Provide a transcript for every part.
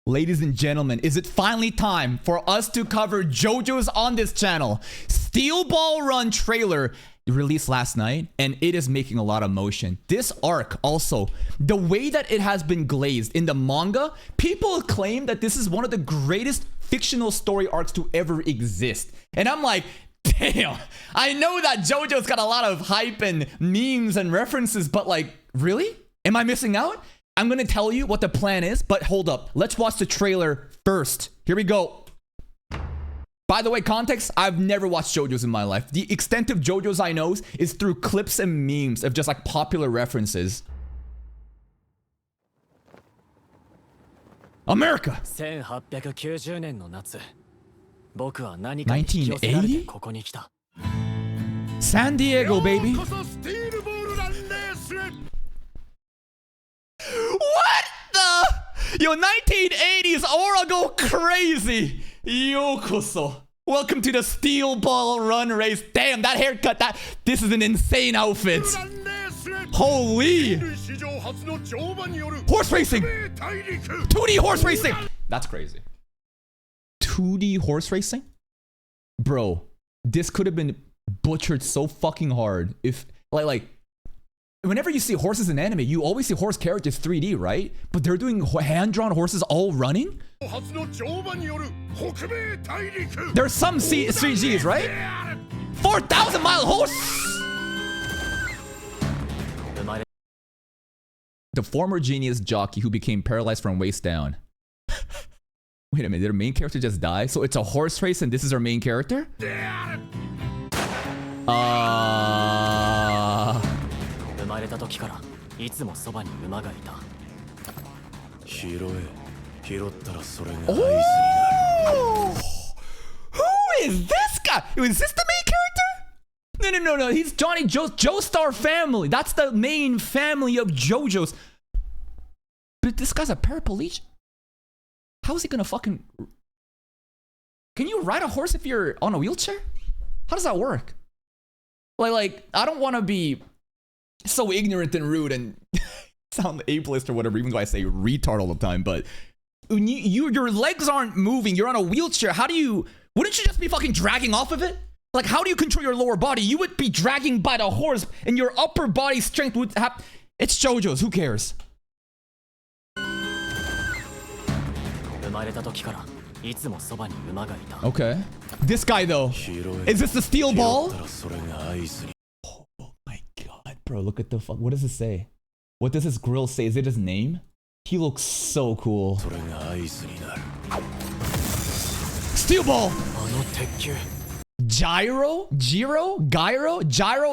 Ladies and gentlemen, is it finally time for us to cover JoJo's on this channel? Steel Ball Run trailer released last night, and it is making a lot of motion. This arc also, the way that it has been glazed in the manga, people claim that this is one of the greatest fictional story arcs to ever exist. And I'm like, damn, I know that JoJo's got a lot of hype and memes and references, but like, really? Am I missing out? I'm gonna tell you what the plan is, but hold up. Let's watch the trailer first. Here we go. By the way, context, I've never watched JoJo's in my life. The extent of JoJo's I know is through clips and memes of just like popular references. America! 1980? San Diego, baby. What the? Yo, 1980s aura go crazy. Yokoso. Welcome to the Steel Ball Run race. Damn, that haircut, this is an insane outfit. Holy. Horse racing. 2D horse racing. That's crazy. 2D horse racing? Bro, this could have been butchered so fucking hard if like whenever you see horses in anime, you always see horse characters 3D, right? But they're doing hand-drawn horses all running? There's some CGs, right? 4,000-mile horse! The former genius jockey who became paralyzed from waist down. Wait a minute, did our main character just die? So it's a horse race and this is our main character? Oh! Who is this guy? Is this the main character? No. He's Johnny Joestar family. That's the main family of JoJo's. But this guy's a paraplegic. How is he gonna fucking... Can you ride a horse if you're on a wheelchair? How does that work? Like I don't want to be so ignorant and rude and sound ableist or whatever, even though I say retard all the time, but when your legs aren't moving, you're on a wheelchair, wouldn't you just be fucking dragging off of it? Like, how do you control your lower body? You would be dragging by the horse and your upper body strength would have... It's JoJo's, who cares? Okay. This guy though, is this the steel ball? Oh my god, bro, look at the fuck. What does it say? What does his grill say? Is it his name? He looks so cool. Steel ball! Gyro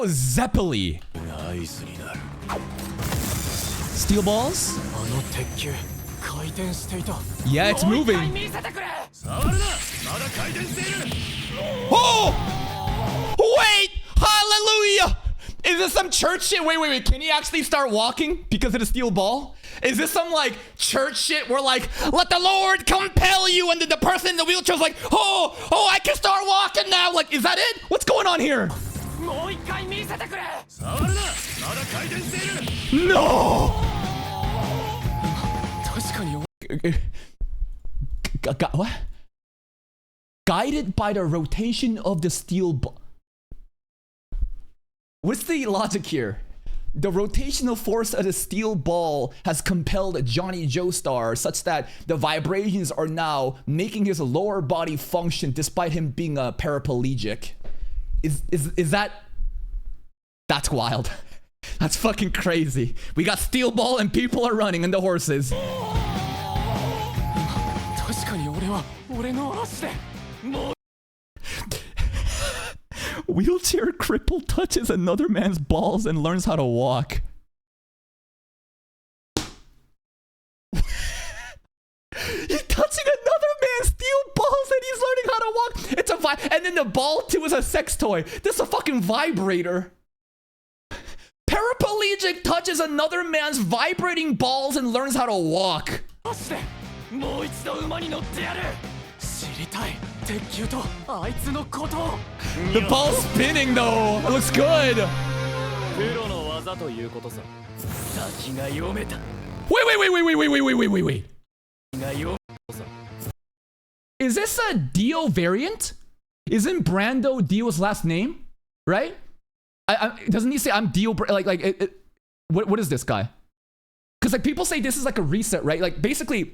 Zeppeli. Steel balls? Yeah, it's moving. Oh! Wait! Hallelujah! Is this some church shit? Wait. Can he actually start walking because of the steel ball? Is this some like church shit where like, let the Lord compel you, and then the person in the wheelchair's like, oh, I can start walking now. Like, is that it? What's going on here? No! What? Guided by the rotation of the steel ball. What's the logic here? The rotational force of the steel ball has compelled Johnny Joestar such that the vibrations are now making his lower body function despite him being a paraplegic. Is that... That's wild. That's fucking crazy. We got steel ball and people are running and the horses. Wheelchair cripple touches another man's balls and learns how to walk. He's touching another man's steel balls and he's learning how to walk. It's a and then the ball too is a sex toy. This is a fucking vibrator. Paraplegic touches another man's vibrating balls and learns how to walk. The ball's spinning though. It looks good. Wait. Is this a Dio variant? Isn't Brando Dio's last name? Right? Doesn't he say I'm Dio? What is this guy? Because like people say this is like a reset, right? Like basically,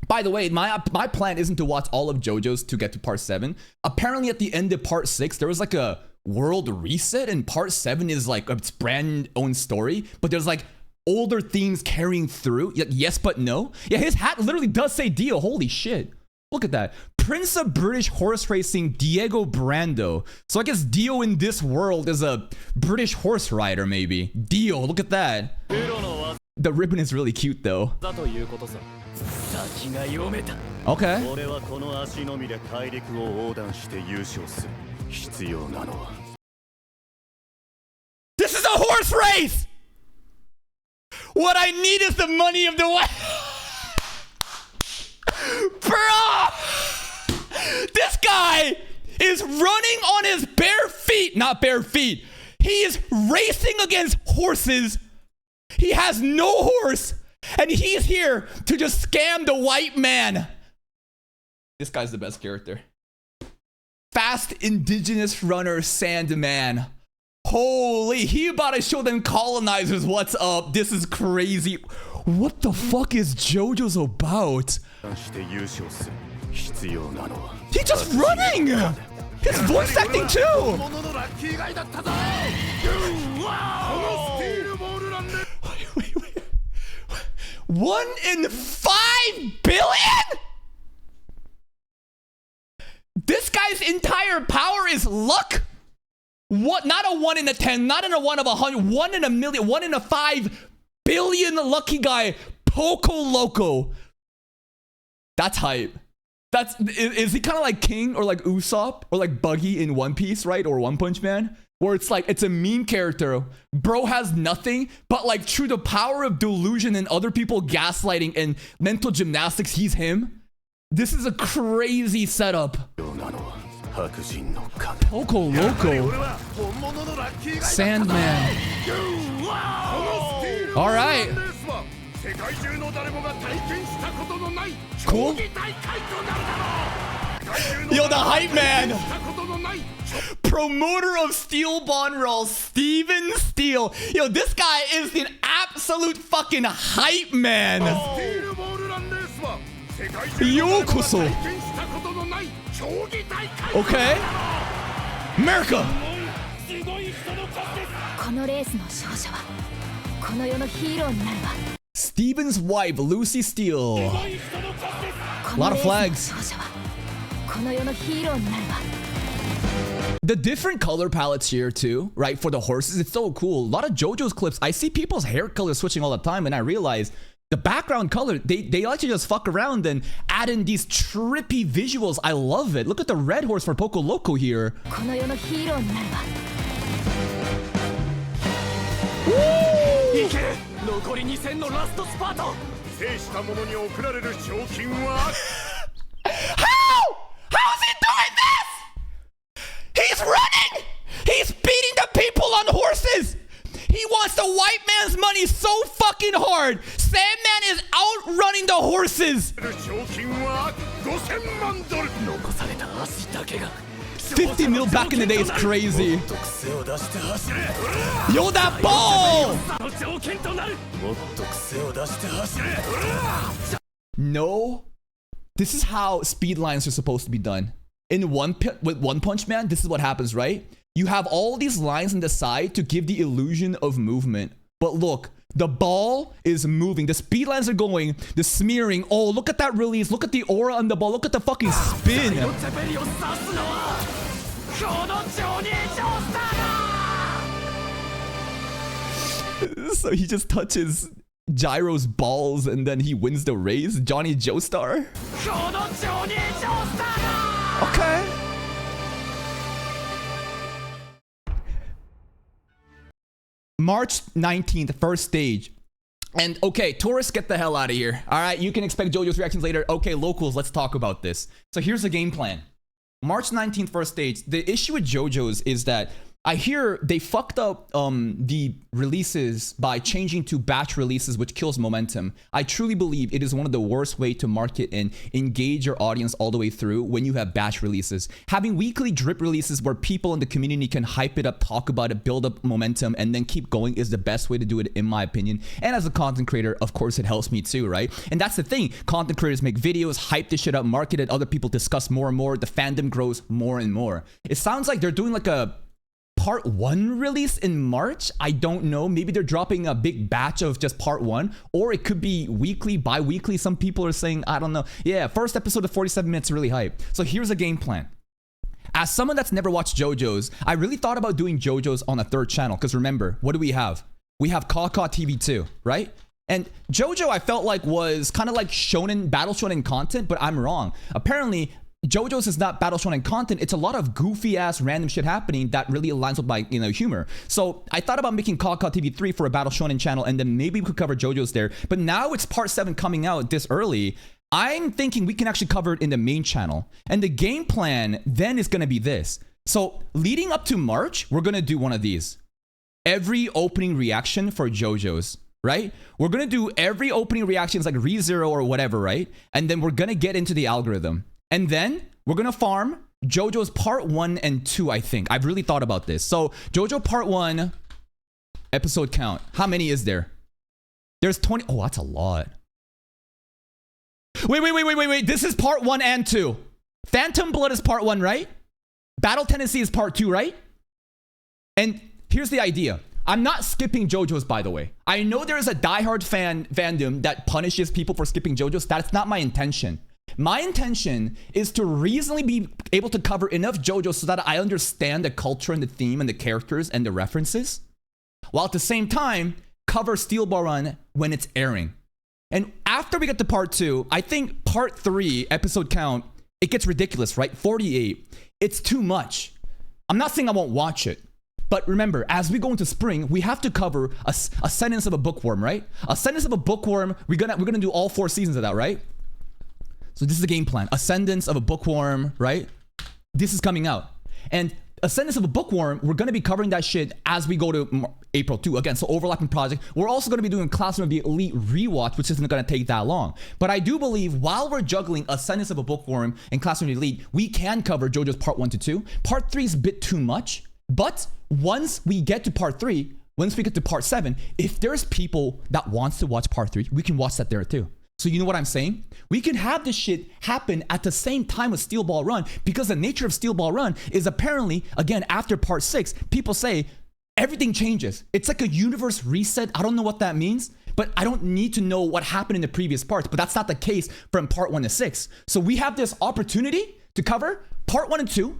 by the way, my plan isn't to watch all of JoJo's to get to part 7. Apparently at the end of part 6, there was like a world reset, and part 7 is like its brand own story, but there's like older themes carrying through. Yes, but no. Yeah, his hat literally does say Dio. Holy shit. Look at that. Prince of British horse racing, Diego Brando. So I guess Dio in this world is a British horse rider, maybe. Dio, look at that. The ribbon is really cute, though. Okay. This is a horse race! What I need is the money of the Bro! This guy is running on his bare feet. Not bare feet. He is racing against horses. He has no horse. And he's here to just scam the white man. This guy's the best character. Fast indigenous runner Sandman. Holy, he about to show them colonizers what's up. This is crazy. What the fuck is JoJo's about? He's just running! His voice acting too! Wait. 1 in 5 billion?! This guy's entire power is luck? What? Not a 1 in a 10, not in a 1 of 100, 1 in a million, 1 in a 5 billion lucky guy, Poco Loco. That's hype. Is he kind of like King or like Usopp or like Buggy in One Piece, right? Or One Punch Man, where it's like it's a meme character. Bro has nothing, but like through the power of delusion and other people gaslighting and mental gymnastics, he's him. This is a crazy setup. Poco Loco. Sandman. All right. Cool. Yo, the hype man. Promoter of Steel Bond Roll, Steven Steele. Yo, this guy is an absolute fucking hype man. Yokoso. Okay. America. Steven's wife, Lucy Steele. A lot of flags. The different color palettes here too, right? For the horses, it's so cool. A lot of JoJo's clips, I see people's hair color switching all the time, and I realize the background color, they like to just fuck around and add in these trippy visuals. I love it. Look at the red horse for Poco Loco here. How is he doing this? He's running! He's beating the people on horses! He wants the white man's money so fucking hard. Sandman is outrunning the horses. 50 mil back in the day is crazy. Yo, that ball! No. This is how speed lines are supposed to be done. With One Punch Man, this is what happens, right? You have all these lines on the side to give the illusion of movement. But look, the ball is moving. The speed lines are going. The smearing. Oh, look at that release. Look at the aura on the ball. Look at the fucking spin. So he just touches Gyro's balls and then he wins the race. Johnny Joestar. Okay. March 19th, first stage. And okay, tourists, get the hell out of here. All right, you can expect JoJo's reactions later. Okay, locals, let's talk about this. So here's the game plan. March 19th, first stage. The issue with JoJo's is that I hear they fucked up the releases by changing to batch releases, which kills momentum. I truly believe it is one of the worst way to market and engage your audience all the way through when you have batch releases. Having weekly drip releases where people in the community can hype it up, talk about it, build up momentum, and then keep going is the best way to do it, in my opinion. And as a content creator, of course, it helps me too, right? And that's the thing. Content creators make videos, hype this shit up, market it, other people discuss more and more. The fandom grows more and more. It sounds like they're doing like a part 1 release in March. I don't know. Maybe they're dropping a big batch of just part 1, or it could be weekly, bi-weekly. Some people are saying, I don't know. Yeah, first episode of 47 minutes, really hype. So here's a game plan. As someone that's never watched JoJo's, I really thought about doing JoJo's on a third channel. Because remember, what do we have? We have Kaka TV 2, right? And JoJo, I felt like was kind of like shonen, battle shonen content, but I'm wrong. Apparently, JoJo's is not battle shonen content. It's a lot of goofy ass random shit happening that really aligns with my humor. So I thought about making Kaka TV 3 for a battle shonen channel, and then maybe we could cover JoJo's there. But now it's part 7 coming out this early. I'm thinking we can actually cover it in the main channel. And the game plan then is gonna be this. So leading up to March, we're gonna do one of these. Every opening reaction for JoJo's, right? We're gonna do every opening reactions like ReZero or whatever, right? And then we're gonna get into the algorithm. And then we're going to farm JoJo's part 1 and 2, I think. I've really thought about this. So JoJo part 1 episode count. How many is there? There's 20. Oh, that's a lot. Wait. This is part 1 and 2. Phantom Blood is part 1, right? Battle Tennessee is part 2, right? And here's the idea. I'm not skipping JoJo's, by the way. I know there is a diehard fandom that punishes people for skipping JoJo's. That's not my intention. My intention is to reasonably be able to cover enough JoJo so that I understand the culture and the theme and the characters and the references, while at the same time cover Steel Ball Run when it's airing. And after we get to part 2, I think part 3 episode count, it gets ridiculous, right? 48. It's too much. I'm not saying I won't watch it, but remember, as we go into spring, we have to cover a sentence of a bookworm, right? A sentence of a bookworm. We're gonna do all 4 seasons of that, right? So this is the game plan. Ascendance of a Bookworm, right? This is coming out. And Ascendance of a Bookworm, we're going to be covering that shit as we go to April 2. Again, so overlapping project. We're also going to be doing Classroom of the Elite rewatch, which isn't going to take that long. But I do believe while we're juggling Ascendance of a Bookworm and Classroom of the Elite, we can cover JoJo's part 1 to 2. Part 3 is a bit too much. But once we get to part 3, once we get to part 7, if there's people that wants to watch part 3, we can watch that there too. So you know what I'm saying? We can have this shit happen at the same time with Steel Ball Run, because the nature of Steel Ball Run is apparently, again, after part 6, people say everything changes. It's like a universe reset. I don't know what that means, but I don't need to know what happened in the previous parts, but that's not the case from part 1 to 6. So we have this opportunity to cover part 1 and 2,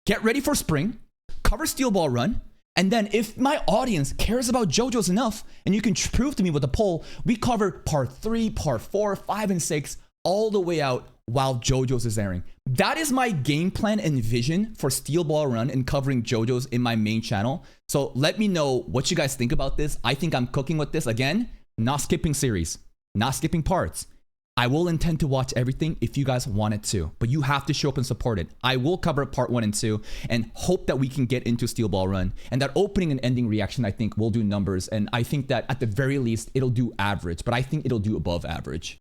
get ready for spring, cover Steel Ball Run, and then if my audience cares about JoJo's enough, and you can prove to me with a poll, we cover part 3, part 4, 5, and 6 all the way out while JoJo's is airing. That is my game plan and vision for Steel Ball Run and covering JoJo's in my main channel. So let me know what you guys think about this. I think I'm cooking with this. Again, not skipping series, not skipping parts. I will intend to watch everything if you guys want it to, but you have to show up and support it. I will cover part 1 and 2 and hope that we can get into Steel Ball Run. And that opening and ending reaction, I think, will do numbers. And I think that at the very least, it'll do average, but I think it'll do above average.